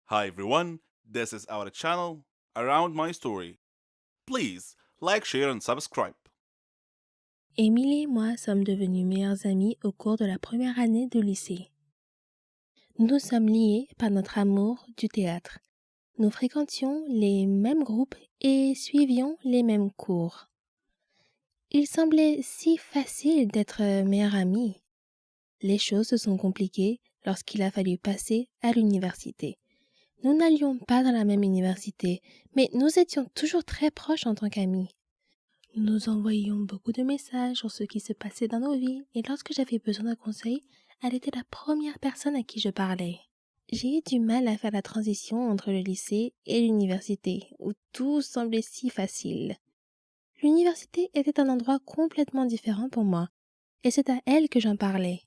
Hi everyone, this is our channel Around My Story. Please like, share and subscribe. Émilie et moi sommes devenus meilleures amies au cours de la première année de lycée. Nous sommes liés par notre amour du théâtre. Nous fréquentions les mêmes groupes et suivions les mêmes cours. Il semblait si facile d'être meilleures amies. Les choses se sont compliquées lorsqu'il a fallu passer à l'université. Nous n'allions pas dans la même université, mais nous étions toujours très proches en tant qu'amis. Nous nous envoyions beaucoup de messages sur ce qui se passait dans nos vies et lorsque j'avais besoin d'un conseil, elle était la première personne à qui je parlais. J'ai eu du mal à faire la transition entre le lycée et l'université, où tout semblait si facile. L'université était un endroit complètement différent pour moi, et c'est à elle que j'en parlais.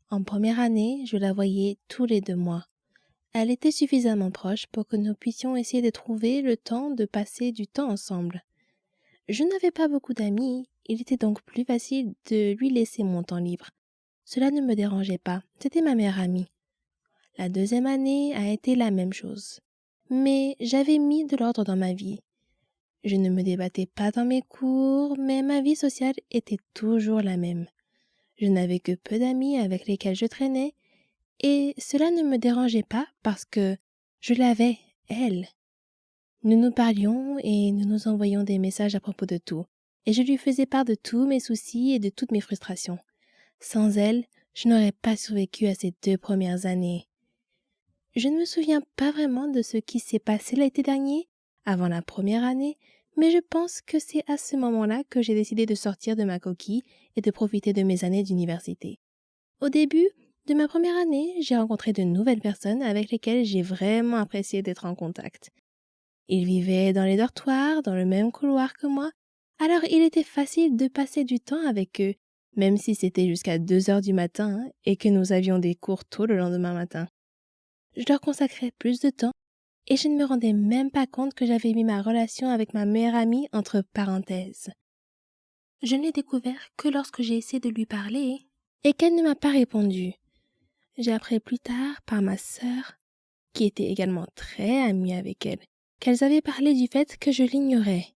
En première année, je la voyais tous les 2 mois. Elle était suffisamment proche pour que nous puissions essayer de trouver le temps de passer du temps ensemble. Je n'avais pas beaucoup d'amis, il était donc plus facile de lui laisser mon temps libre. Cela ne me dérangeait pas, c'était ma meilleure amie. La deuxième année a été la même chose. Mais j'avais mis de l'ordre dans ma vie. Je ne me débattais pas dans mes cours, mais ma vie sociale était toujours la même. Je n'avais que peu d'amis avec lesquels je traînais, et cela ne me dérangeait pas parce que je l'avais, elle. Nous nous parlions et nous nous envoyions des messages à propos de tout, et je lui faisais part de tous mes soucis et de toutes mes frustrations. Sans elle, je n'aurais pas survécu à ces 2 premières années. Je ne me souviens pas vraiment de ce qui s'est passé l'été dernier, avant la première année, mais je pense que c'est à ce moment-là que j'ai décidé de sortir de ma coquille et de profiter de mes années d'université. Au début de ma première année, j'ai rencontré de nouvelles personnes avec lesquelles j'ai vraiment apprécié d'être en contact. Ils vivaient dans les dortoirs, dans le même couloir que moi, alors il était facile de passer du temps avec eux, même si c'était jusqu'à 2 heures du matin et que nous avions des cours tôt le lendemain matin. Je leur consacrais plus de temps et je ne me rendais même pas compte que j'avais mis ma relation avec ma meilleure amie entre parenthèses. Je ne l'ai découvert que lorsque j'ai essayé de lui parler et qu'elle ne m'a pas répondu. J'ai appris plus tard par ma sœur, qui était également très amie avec elle, qu'elles avaient parlé du fait que je l'ignorais.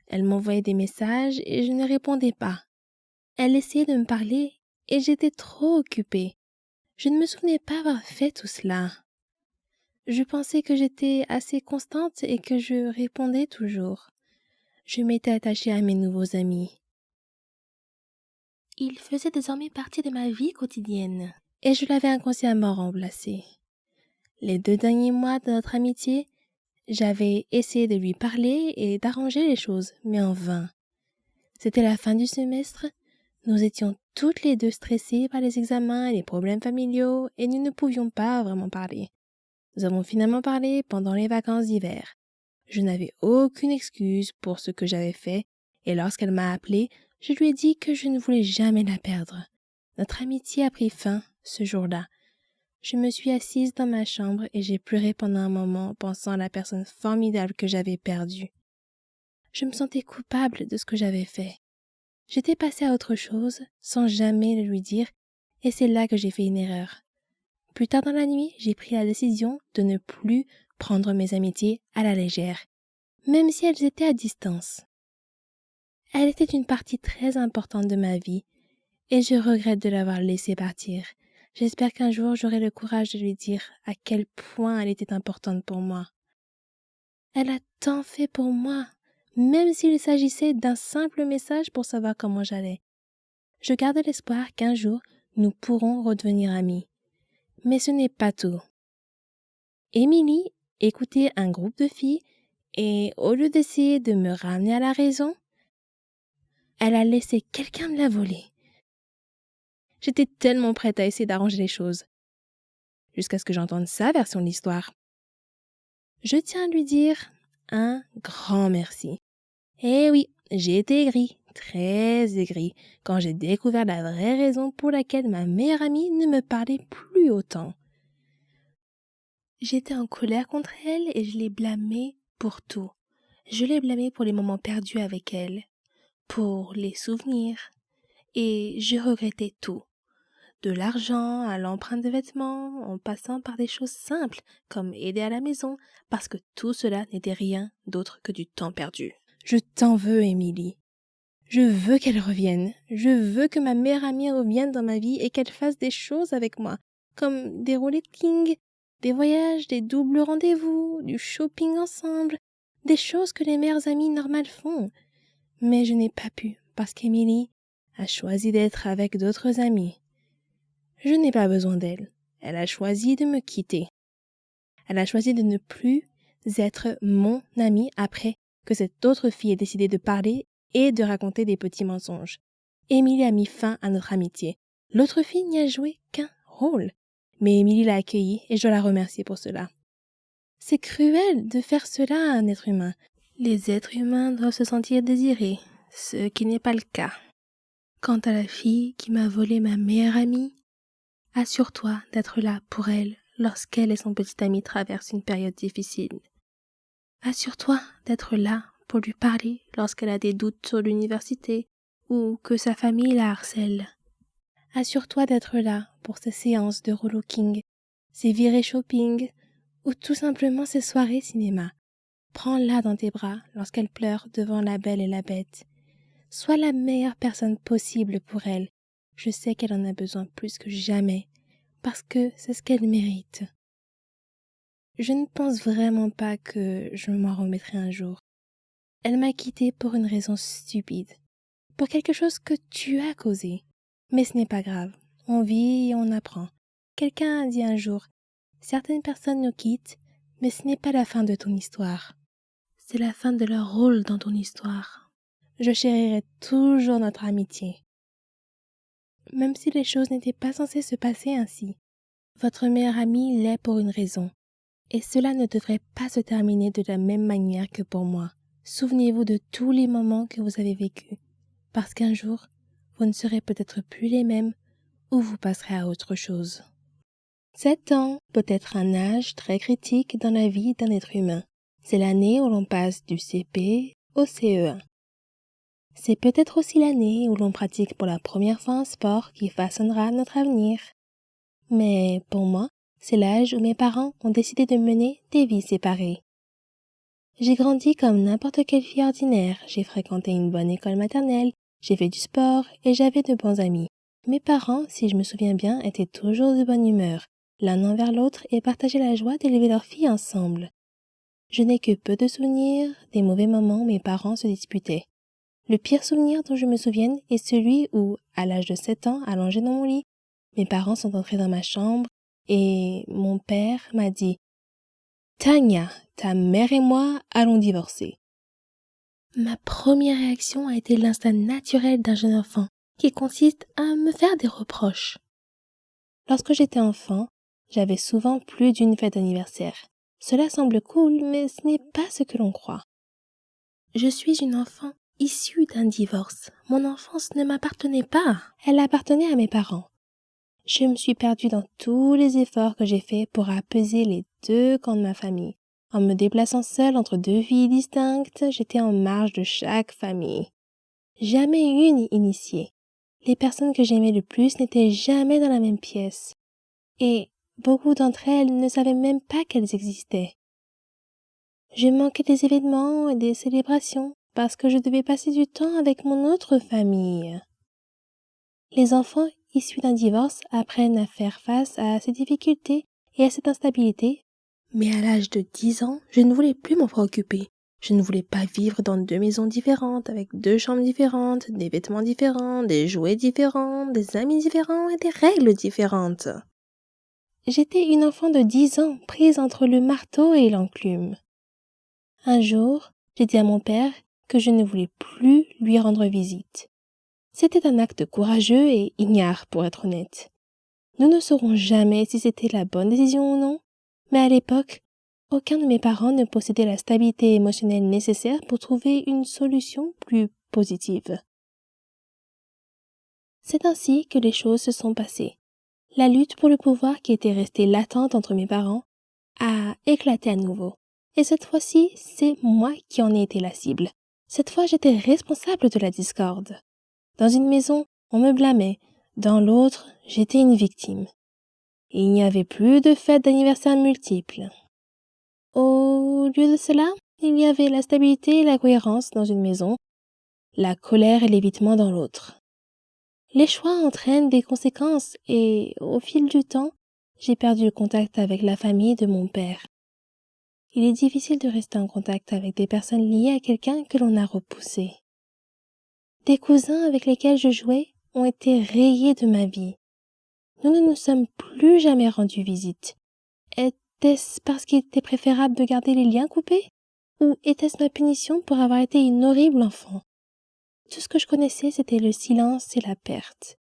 Elle m'envoyait des messages et je ne répondais pas. Elle essayait de me parler et j'étais trop occupée. Je ne me souvenais pas avoir fait tout cela. Je pensais que j'étais assez constante et que je répondais toujours. Je m'étais attachée à mes nouveaux amis. Ils faisaient désormais partie de ma vie quotidienne et je l'avais inconsciemment remplacé. Les 2 derniers mois de notre amitié, j'avais essayé de lui parler et d'arranger les choses, mais en vain. C'était la fin du semestre. Nous étions toutes les deux stressées par les examens et les problèmes familiaux et nous ne pouvions pas vraiment parler. Nous avons finalement parlé pendant les vacances d'hiver. Je n'avais aucune excuse pour ce que j'avais fait et lorsqu'elle m'a appelée, je lui ai dit que je ne voulais jamais la perdre. Notre amitié a pris fin ce jour-là. Je me suis assise dans ma chambre et j'ai pleuré pendant un moment pensant à la personne formidable que j'avais perdue. Je me sentais coupable de ce que j'avais fait. J'étais passée à autre chose, sans jamais le lui dire, et c'est là que j'ai fait une erreur. Plus tard dans la nuit, j'ai pris la décision de ne plus prendre mes amitiés à la légère, même si elles étaient à distance. Elle était une partie très importante de ma vie, et je regrette de l'avoir laissée partir. J'espère qu'un jour j'aurai le courage de lui dire à quel point elle était importante pour moi. Elle a tant fait pour moi, même s'il s'agissait d'un simple message pour savoir comment j'allais. Je garde l'espoir qu'un jour, nous pourrons redevenir amis. Mais ce n'est pas tout. Émilie écoutait un groupe de filles et, au lieu d'essayer de me ramener à la raison, elle a laissé quelqu'un me la voler. J'étais tellement prête à essayer d'arranger les choses, jusqu'à ce que j'entende sa version de l'histoire. Je tiens à lui dire un grand merci. Eh oui, j'ai été aigrie, très aigrie, quand j'ai découvert la vraie raison pour laquelle ma meilleure amie ne me parlait plus autant. J'étais en colère contre elle et je l'ai blâmée pour tout. Je l'ai blâmée pour les moments perdus avec elle, pour les souvenirs, et je regrettais tout. de l'argent à l'empreinte de vêtements, en passant par des choses simples comme aider à la maison, parce que tout cela n'était rien d'autre que du temps perdu. Je t'en veux, Émilie. Je veux qu'elle revienne. Je veux que ma meilleure amie revienne dans ma vie et qu'elle fasse des choses avec moi, comme des rolletting, des voyages, des doubles rendez-vous, du shopping ensemble, des choses que les meilleures amies normales font. Mais je n'ai pas pu, parce qu'Émilie a choisi d'être avec d'autres amis. Je n'ai pas besoin d'elle. Elle a choisi de me quitter. Elle a choisi de ne plus être mon amie après que cette autre fille ait décidé de parler et de raconter des petits mensonges. Émilie a mis fin à notre amitié. L'autre fille n'y a joué qu'un rôle. Mais Émilie l'a accueillie et je dois la remercier pour cela. C'est cruel de faire cela à un être humain. Les êtres humains doivent se sentir désirés, ce qui n'est pas le cas. Quant à la fille qui m'a volé ma meilleure amie, assure-toi d'être là pour elle lorsqu'elle et son petit ami traversent une période difficile. Assure-toi d'être là pour lui parler lorsqu'elle a des doutes sur l'université ou que sa famille la harcèle. Assure-toi d'être là pour ses séances de rollicking, ses virées shopping ou tout simplement ses soirées cinéma. Prends-la dans tes bras lorsqu'elle pleure devant La Belle et la Bête. Sois la meilleure personne possible pour elle. Je sais qu'elle en a besoin plus que jamais, parce que c'est ce qu'elle mérite. Je ne pense vraiment pas que je m'en remettrai un jour. Elle m'a quittée pour une raison stupide, pour quelque chose que tu as causé. Mais ce n'est pas grave, on vit et on apprend. Quelqu'un a dit un jour, certaines personnes nous quittent, mais ce n'est pas la fin de ton histoire. C'est la fin de leur rôle dans ton histoire. Je chérirai toujours notre amitié. Même si les choses n'étaient pas censées se passer ainsi. Votre meilleure amie l'est pour une raison. Et cela ne devrait pas se terminer de la même manière que pour moi. Souvenez-vous de tous les moments que vous avez vécus. Parce qu'un jour, vous ne serez peut-être plus les mêmes ou vous passerez à autre chose. 7 ans peut être un âge très critique dans la vie d'un être humain. C'est l'année où l'on passe du CP au CE1. C'est peut-être aussi l'année où l'on pratique pour la première fois un sport qui façonnera notre avenir. Mais pour moi, c'est l'âge où mes parents ont décidé de mener des vies séparées. J'ai grandi comme n'importe quelle fille ordinaire, j'ai fréquenté une bonne école maternelle, j'ai fait du sport et j'avais de bons amis. Mes parents, si je me souviens bien, étaient toujours de bonne humeur, l'un envers l'autre et partageaient la joie d'élever leur fille ensemble. Je n'ai que peu de souvenirs des mauvais moments où mes parents se disputaient. Le pire souvenir dont je me souvienne est celui où, à l'âge de 7 ans, allongé dans mon lit, mes parents sont entrés dans ma chambre et mon père m'a dit « Tania, ta mère et moi allons divorcer. » Ma première réaction a été l'instinct naturel d'un jeune enfant qui consiste à me faire des reproches. Lorsque j'étais enfant, j'avais souvent plus d'une fête d'anniversaire. Cela semble cool, mais ce n'est pas ce que l'on croit. Je suis une enfant issue d'un divorce. Mon enfance ne m'appartenait pas. Elle appartenait à mes parents. Je me suis perdue dans tous les efforts que j'ai faits pour apaiser les deux camps de ma famille. En me déplaçant seule entre deux vies distinctes, j'étais en marge de chaque famille. Jamais une initiée. Les personnes que j'aimais le plus n'étaient jamais dans la même pièce. Et beaucoup d'entre elles ne savaient même pas qu'elles existaient. Je manquais des événements et des célébrations parce que je devais passer du temps avec mon autre famille. Les enfants issus d'un divorce apprennent à faire face à ces difficultés et à cette instabilité. Mais à l'âge de 10 ans, je ne voulais plus m'en préoccuper. Je ne voulais pas vivre dans 2 maisons différentes, avec 2 chambres différentes, des vêtements différents, des jouets différents, des amis différents et des règles différentes. J'étais une enfant de 10 ans, prise entre le marteau et l'enclume. Un jour, j'ai dit à mon père que je ne voulais plus lui rendre visite. C'était un acte courageux et ignare, pour être honnête. Nous ne saurons jamais si c'était la bonne décision ou non, mais à l'époque, aucun de mes parents ne possédait la stabilité émotionnelle nécessaire pour trouver une solution plus positive. C'est ainsi que les choses se sont passées. La lutte pour le pouvoir qui était restée latente entre mes parents a éclaté à nouveau. Et cette fois-ci, c'est moi qui en ai été la cible. Cette fois, j'étais responsable de la discorde. Dans une maison, on me blâmait. Dans l'autre, j'étais une victime. Il n'y avait plus de fêtes d'anniversaire multiples. Au lieu de cela, il y avait la stabilité et la cohérence dans une maison, la colère et l'évitement dans l'autre. Les choix entraînent des conséquences et, au fil du temps, j'ai perdu le contact avec la famille de mon père. Il est difficile de rester en contact avec des personnes liées à quelqu'un que l'on a repoussé. Des cousins avec lesquels je jouais ont été rayés de ma vie. Nous ne nous sommes plus jamais rendus visite. Était-ce parce qu'il était préférable de garder les liens coupés? Ou était-ce ma punition pour avoir été une horrible enfant? Tout ce que je connaissais, c'était le silence et la perte.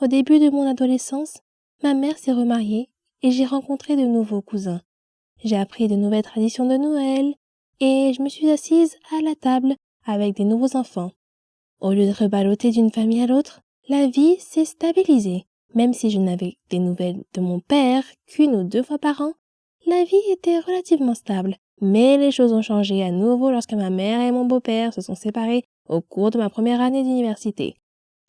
Au début de mon adolescence, ma mère s'est remariée et j'ai rencontré de nouveaux cousins. J'ai appris de nouvelles traditions de Noël et je me suis assise à la table avec des nouveaux enfants. Au lieu de reballoter d'une famille à l'autre, la vie s'est stabilisée. Même si je n'avais des nouvelles de mon père qu'une ou deux fois par an, la vie était relativement stable. Mais les choses ont changé à nouveau lorsque ma mère et mon beau-père se sont séparés au cours de ma première année d'université.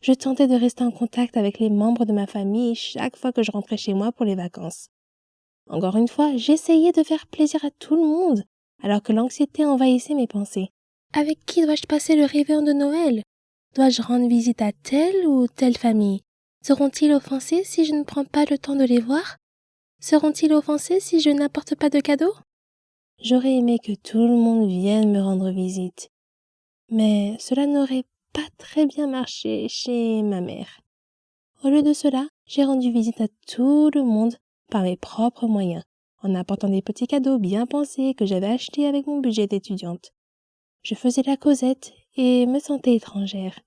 Je tentais de rester en contact avec les membres de ma famille chaque fois que je rentrais chez moi pour les vacances. Encore une fois, j'essayais de faire plaisir à tout le monde, alors que l'anxiété envahissait mes pensées. Avec qui dois-je passer le réveillon de Noël? Dois-je rendre visite à telle ou telle famille? Seront-ils offensés si je ne prends pas le temps de les voir? Seront-ils offensés si je n'apporte pas de cadeaux? J'aurais aimé que tout le monde vienne me rendre visite, mais cela n'aurait pas très bien marché chez ma mère. Au lieu de cela, j'ai rendu visite à tout le monde par mes propres moyens, en apportant des petits cadeaux bien pensés que j'avais achetés avec mon budget d'étudiante. Je faisais la causette et me sentais étrangère.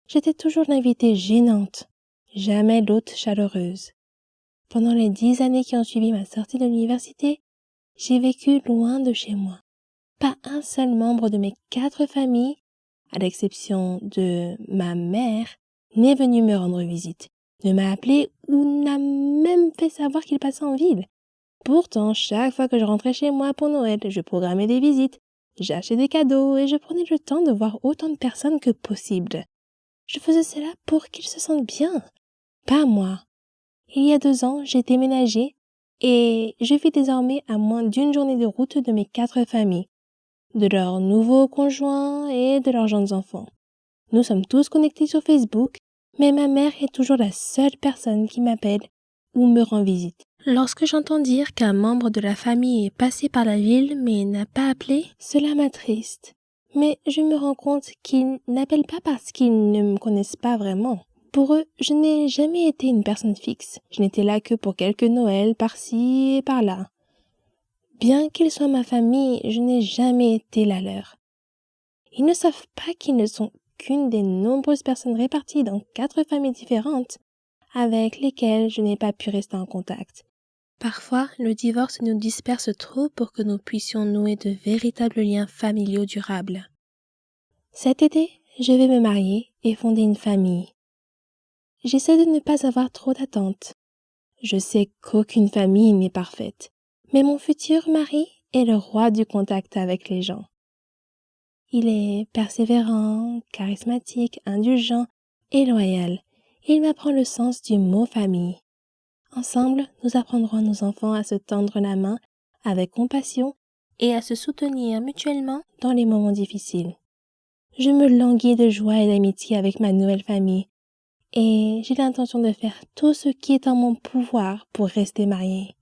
J'étais toujours l'invitée gênante, jamais l'hôte chaleureuse. Pendant les 10 années qui ont suivi ma sortie de l'université, j'ai vécu loin de chez moi. Pas un seul membre de mes 4 familles, à l'exception de ma mère, n'est venu me rendre visite, ne m'a appelé ou n'a même fait savoir qu'il passait en ville. Pourtant, chaque fois que je rentrais chez moi pour Noël, je programmais des visites, j'achetais des cadeaux et je prenais le temps de voir autant de personnes que possible. Je faisais cela pour qu'ils se sentent bien, pas moi. Il y a 2 ans, j'ai déménagé et je vis désormais à moins d'une journée de route de mes 4 familles, de leurs nouveaux conjoints et de leurs jeunes enfants. Nous sommes tous connectés sur Facebook, mais ma mère est toujours la seule personne qui m'appelle ou me rend visite. Lorsque j'entends dire qu'un membre de la famille est passé par la ville mais n'a pas appelé, cela m'attriste. Mais je me rends compte qu'ils n'appellent pas parce qu'ils ne me connaissent pas vraiment. Pour eux, je n'ai jamais été une personne fixe. Je n'étais là que pour quelques Noëls par-ci et par-là. Bien qu'ils soient ma famille, je n'ai jamais été la leur. Ils ne savent pas qu'ils ne sont qu'une des nombreuses personnes réparties dans 4 familles différentes avec lesquelles je n'ai pas pu rester en contact. Parfois, le divorce nous disperse trop pour que nous puissions nouer de véritables liens familiaux durables. Cet été, je vais me marier et fonder une famille. J'essaie de ne pas avoir trop d'attentes. Je sais qu'aucune famille n'est parfaite, mais mon futur mari est le roi du contact avec les gens. Il est persévérant, charismatique, indulgent et loyal. Il m'apprend le sens du mot famille. Ensemble, nous apprendrons à nos enfants à se tendre la main avec compassion et à se soutenir mutuellement dans les moments difficiles. Je me languis de joie et d'amitié avec ma nouvelle famille et j'ai l'intention de faire tout ce qui est en mon pouvoir pour rester mariée.